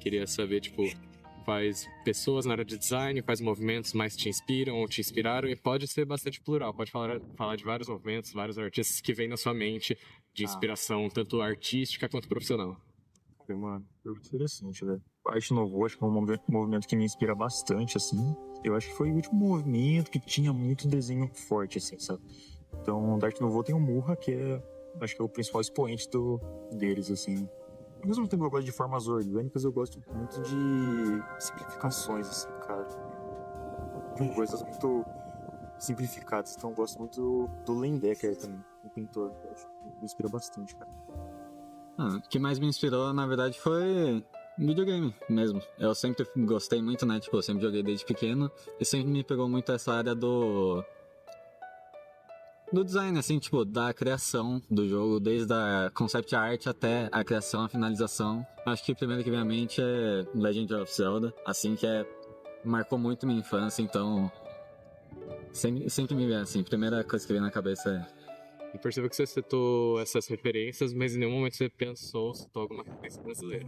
Queria saber, tipo, quais pessoas na área de design, quais movimentos mais te inspiram ou te inspiraram, e pode ser bastante plural, pode falar de vários movimentos, vários artistas que vêm na sua mente de inspiração, tanto artística quanto profissional. Mano, muito interessante, velho. Arte Nouveau, acho que é um movimento que me inspira bastante, assim. Eu acho que foi o último movimento que tinha muito desenho forte, assim, sabe? Então, da Arte Nouveau tem o Murra, que acho que é o principal expoente deles, assim. Ao mesmo tempo eu gosto de formas orgânicas, eu gosto muito de simplificações, assim, cara. De coisas muito simplificadas. Então eu gosto muito do Lendecker também, o pintor. Eu acho que me inspira bastante, cara. O que mais me inspirou, na verdade, foi videogame mesmo. Eu sempre gostei muito, né? Tipo, eu sempre joguei desde pequeno e sempre me pegou muito essa área do design, assim, tipo, da criação do jogo, desde a concept art até a criação, a finalização. Acho que o primeiro que vem à mente é Legend of Zelda, assim, que marcou muito minha infância, então sempre me vem assim, a primeira coisa que vem na cabeça é... Eu percebo que você citou essas referências, mas em nenhum momento você pensou ou citou alguma referência brasileira.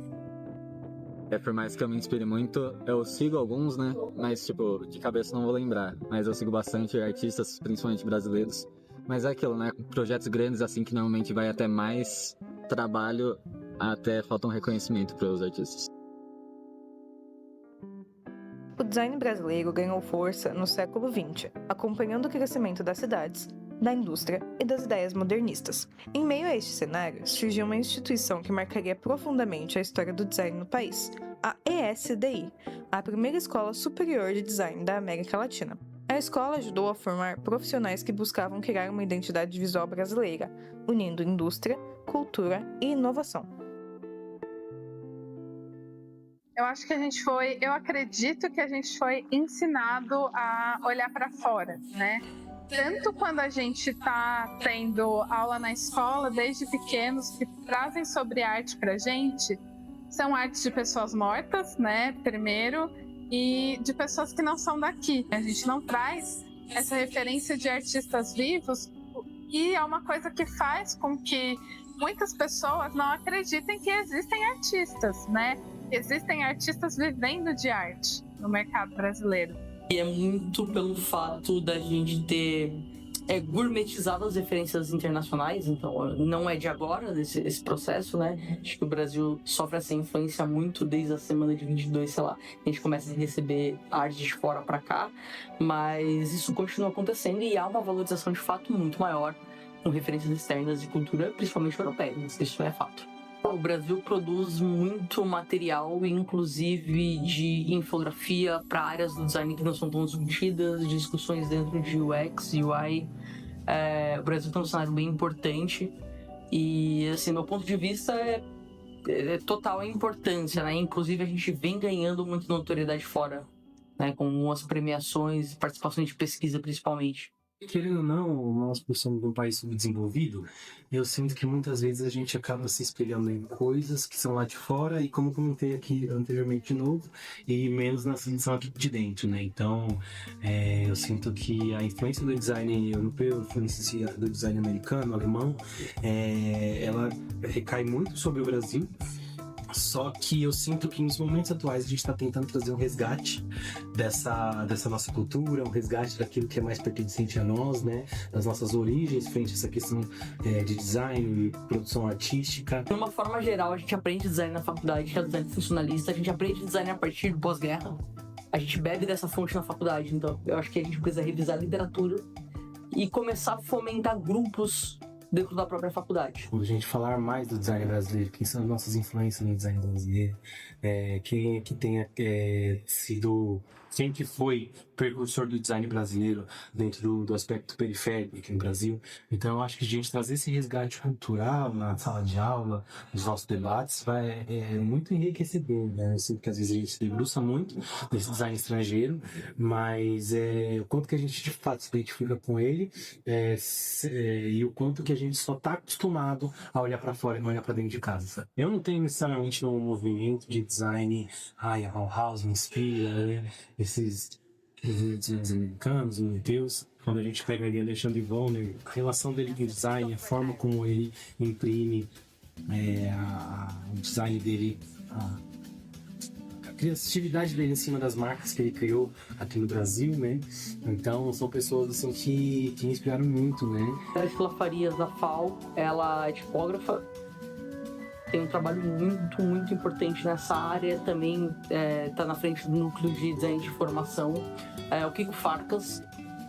Por mais que eu me inspire muito, eu sigo alguns, né? Mas, tipo, de cabeça não vou lembrar. Mas eu sigo bastante artistas, principalmente brasileiros. Mas é aquilo, né? Projetos grandes, assim, que normalmente vai até mais trabalho, até falta um reconhecimento para os artistas. O design brasileiro ganhou força no século XX, acompanhando o crescimento das cidades, da indústria e das ideias modernistas. Em meio a este cenário, surgiu uma instituição que marcaria profundamente a história do design no país, a ESDI, a primeira escola superior de design da América Latina. A escola ajudou a formar profissionais que buscavam criar uma identidade visual brasileira, unindo indústria, cultura e inovação. Eu acredito que a gente foi ensinado a olhar para fora, né? Tanto quando a gente está tendo aula na escola, desde pequenos, que trazem sobre arte para a gente, são artes de pessoas mortas, né, primeiro, e de pessoas que não são daqui. A gente não traz essa referência de artistas vivos, e é uma coisa que faz com que muitas pessoas não acreditem que existem artistas, né? Existem artistas vivendo de arte no mercado brasileiro. E é muito pelo fato da gente ter gourmetizado as referências internacionais, então não é de agora esse processo, né? Acho que o Brasil sofre essa influência muito desde a semana de 22, sei lá, a gente começa a receber arte de fora para cá, mas isso continua acontecendo e há uma valorização de fato muito maior com referências externas de cultura, principalmente europeia, isso é fato. O Brasil produz muito material, inclusive de infografia para áreas do design que não são tão discutidas, discussões dentro de UX, UI. O Brasil tem um cenário bem importante e, assim, meu ponto de vista é total a importância, né? Inclusive a gente vem ganhando muita notoriedade fora, né? Com as premiações, participações de pesquisa principalmente. Querendo ou não, nós por sermos um país subdesenvolvido, eu sinto que muitas vezes a gente acaba se espelhando em coisas que são lá de fora e, como comentei aqui anteriormente de novo, e menos na solução aqui de dentro, né? Então, eu sinto que a influência do design europeu, a influência do design americano, alemão, ela recai muito sobre o Brasil. Só que eu sinto que nos momentos atuais a gente está tentando trazer um resgate dessa nossa cultura, um resgate daquilo que é mais pertencente a nós, né? Das nossas origens frente a essa questão de design e produção artística. De uma forma geral, a gente aprende design na faculdade, que é design funcionalista, a gente aprende design a partir do pós-guerra. A gente bebe dessa fonte na faculdade, então eu acho que a gente precisa revisar a literatura e começar a fomentar grupos dentro da própria faculdade. Quando a gente falar mais do design brasileiro, quem são as nossas influências no design brasileiro, quem é que tenha sido, quem que foi precursor do design brasileiro dentro do aspecto periférico aqui no Brasil. Então eu acho que a gente trazer esse resgate cultural na sala de aula, nos nossos debates, é muito enriquecedor, né? Eu sinto que às vezes a gente se debruça muito nesse design estrangeiro, mas o quanto que a gente de fato se identifica com ele e o quanto que a gente só está acostumado a olhar para fora e não olhar para dentro de casa, sabe? Eu não tenho necessariamente um movimento de design, a Bauhaus me inspira, né? Esses americanos, meu Deus, quando a gente pega ali Alexandre Bonner, a relação dele com o design, a forma como ele imprime o design dele, criatividade dele em cima das marcas que ele criou aqui no Brasil, né? Então são pessoas assim que me inspiraram muito, né? A Estela Farias, da FAO, ela é tipógrafa, tem um trabalho muito importante nessa área, também está na frente do núcleo de design de informação. O Kiko Farkas,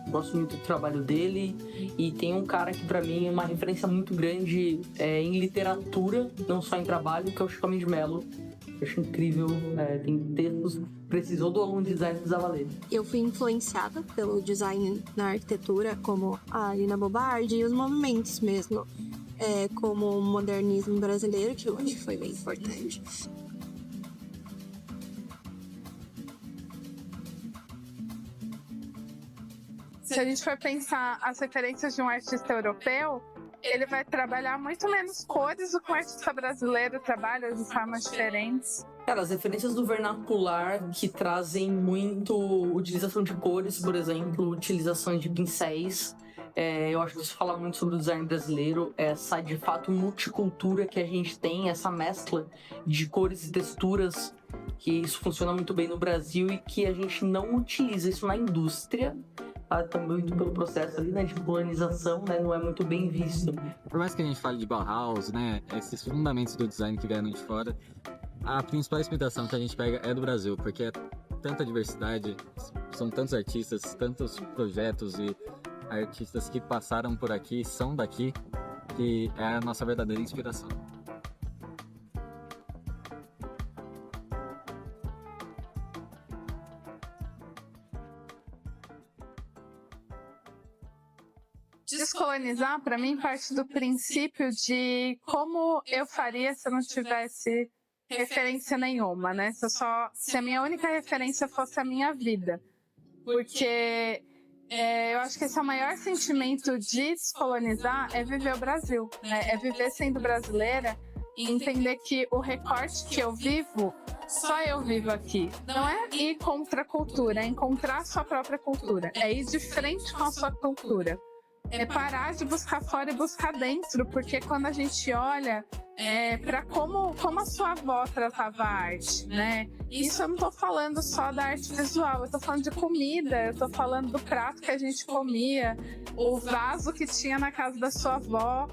gosto muito do trabalho dele, e tem um cara que para mim é uma referência muito grande em literatura, não só em trabalho, que é o Chico de Mello. Eu acho incrível, tem textos, precisou do aluno de design do Zavaleta. Eu fui influenciada pelo design na arquitetura, como a Lina Bobardi e os movimentos mesmo, como o modernismo brasileiro, que eu acho que foi bem importante. Se a gente for pensar as referências de um artista europeu, ele vai trabalhar muito menos cores do que um artista brasileiro trabalha de formas diferentes. Cara, as referências do vernacular que trazem muito utilização de cores, por exemplo, utilização de pincéis. Eu acho que isso fala muito sobre o design brasileiro, essa de fato multicultura que a gente tem, essa mescla de cores e texturas, que isso funciona muito bem no Brasil e que a gente não utiliza isso na indústria, também muito pelo processo ali, né, de colonização, né, não é muito bem visto. Por mais que a gente fale de Bauhaus, né, esses fundamentos do design que vieram de fora, a principal inspiração que a gente pega é do Brasil, porque é tanta diversidade, são tantos artistas, tantos projetos e artistas que passaram por aqui, são daqui, que é a nossa verdadeira inspiração. Descolonizar, para mim, parte do princípio de como eu faria se eu não tivesse referência nenhuma, né? Se a minha única referência fosse a minha vida. Porque eu acho que esse é o maior sentimento de descolonizar, é viver o Brasil, né? É viver sendo brasileira e entender que o recorte que eu vivo, só eu vivo aqui. Não é ir contra a cultura, é encontrar a sua própria cultura. É ir de frente com a sua cultura. É parar de buscar fora e buscar dentro, porque quando a gente olha para como a sua avó tratava a arte, né? Isso eu não tô falando só da arte visual, eu tô falando de comida, eu tô falando do prato que a gente comia, o vaso que tinha na casa da sua avó,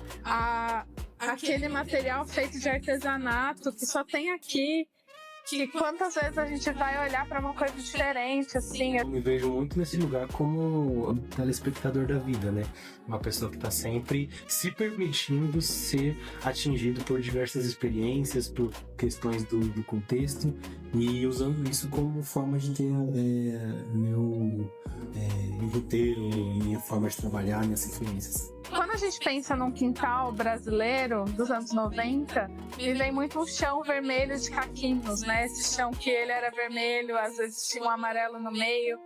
aquele material feito de artesanato que só tem aqui. Que quantas vezes a gente vai olhar para uma coisa diferente, assim. Eu me vejo muito nesse lugar como um telespectador da vida, né? Uma pessoa que está sempre se permitindo ser atingido por diversas experiências, por questões do contexto e usando isso como forma de ter meu roteiro, minha forma de trabalhar, minhas influências. Quando a gente pensa num quintal brasileiro dos anos 90, me vem muito um chão vermelho de caquinhos, né? Esse chão que ele era vermelho, às vezes tinha um amarelo no meio.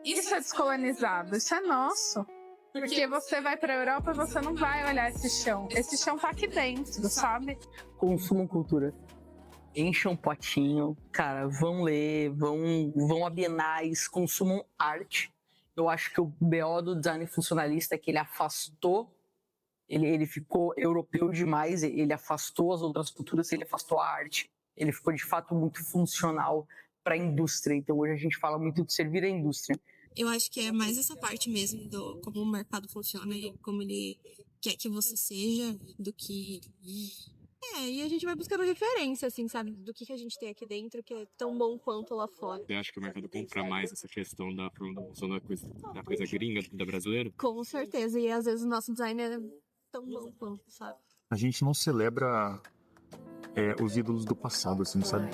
Isso é descolonizado, isso é nosso. Porque você vai pra Europa e você não vai olhar esse chão. Esse chão tá aqui dentro, sabe? Consumam cultura. Encham um potinho, cara, vão ler, vão a bienais, consumam arte. Eu acho que o BO do design funcionalista é que ele afastou, ele ficou europeu demais, ele afastou as outras culturas, ele afastou a arte. Ele ficou, de fato, muito funcional para a indústria. Então, hoje a gente fala muito de servir a indústria. Eu acho que é mais essa parte mesmo do como o mercado funciona e como ele quer que você seja, do que... e a gente vai buscando referência, assim, sabe? Do que a gente tem aqui dentro, que é tão bom quanto lá fora. Você acha que o mercado compra mais essa questão da função da coisa gringa do que da brasileira? Com certeza, e às vezes o nosso design é tão bom quanto, sabe? A gente não celebra os ídolos do passado, assim, sabe?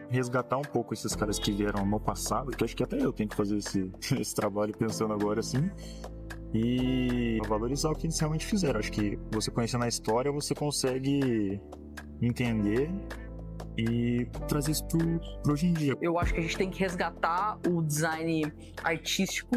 Resgatar um pouco esses caras que vieram no passado, que acho que até eu tenho que fazer esse trabalho pensando agora, assim, e valorizar o que eles realmente fizeram. Acho que você conhecendo a história, você consegue entender e trazer isso pro hoje em dia. Eu acho que a gente tem que resgatar o design artístico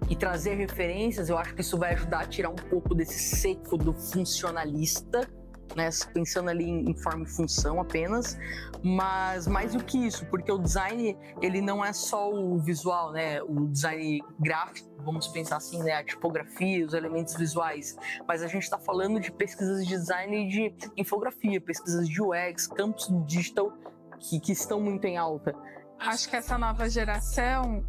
e trazer referências. Eu acho que isso vai ajudar a tirar um pouco desse seco do funcionalista, né, pensando ali em forma e função apenas, mas mais do que isso, porque o design, ele não é só o visual, né, o design gráfico, vamos pensar assim, né, a tipografia, os elementos visuais, mas a gente está falando de pesquisas de design de infografia, pesquisas de UX, campos digital que estão muito em alta. acho que essa nova geração,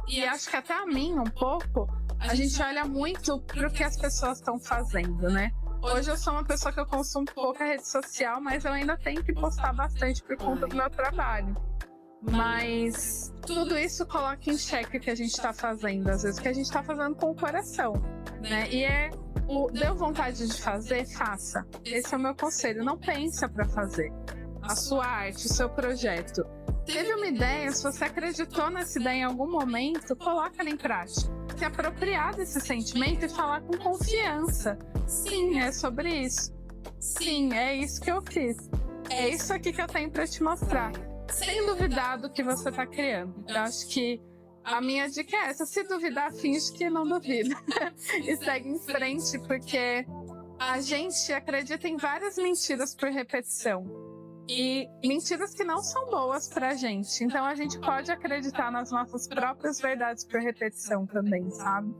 e acho que até a mim um pouco, a gente olha muito pro que as pessoas estão fazendo, né? Hoje eu sou uma pessoa que eu consumo pouca rede social, mas eu ainda tenho que postar bastante por conta do meu trabalho. Mas tudo isso coloca em xeque o que a gente está fazendo, às vezes, o que a gente está fazendo com o coração, né? E deu vontade de fazer, faça. Esse é o meu conselho, não pensa para fazer. A sua arte, o seu projeto. Teve uma ideia, se você acreditou nessa ideia em algum momento, coloca ela em prática. Se apropriar desse sentimento e falar com confiança. Sim, é sobre isso. Sim, é isso que eu fiz. É isso aqui que eu tenho para te mostrar. Sem duvidar do que você está criando. Eu acho que a minha dica é essa. Se duvidar, finge que não duvida. E segue em frente, porque a gente acredita em várias mentiras por repetição. E mentiras que não são boas pra gente. Então a gente pode acreditar nas nossas próprias verdades por repetição também, sabe?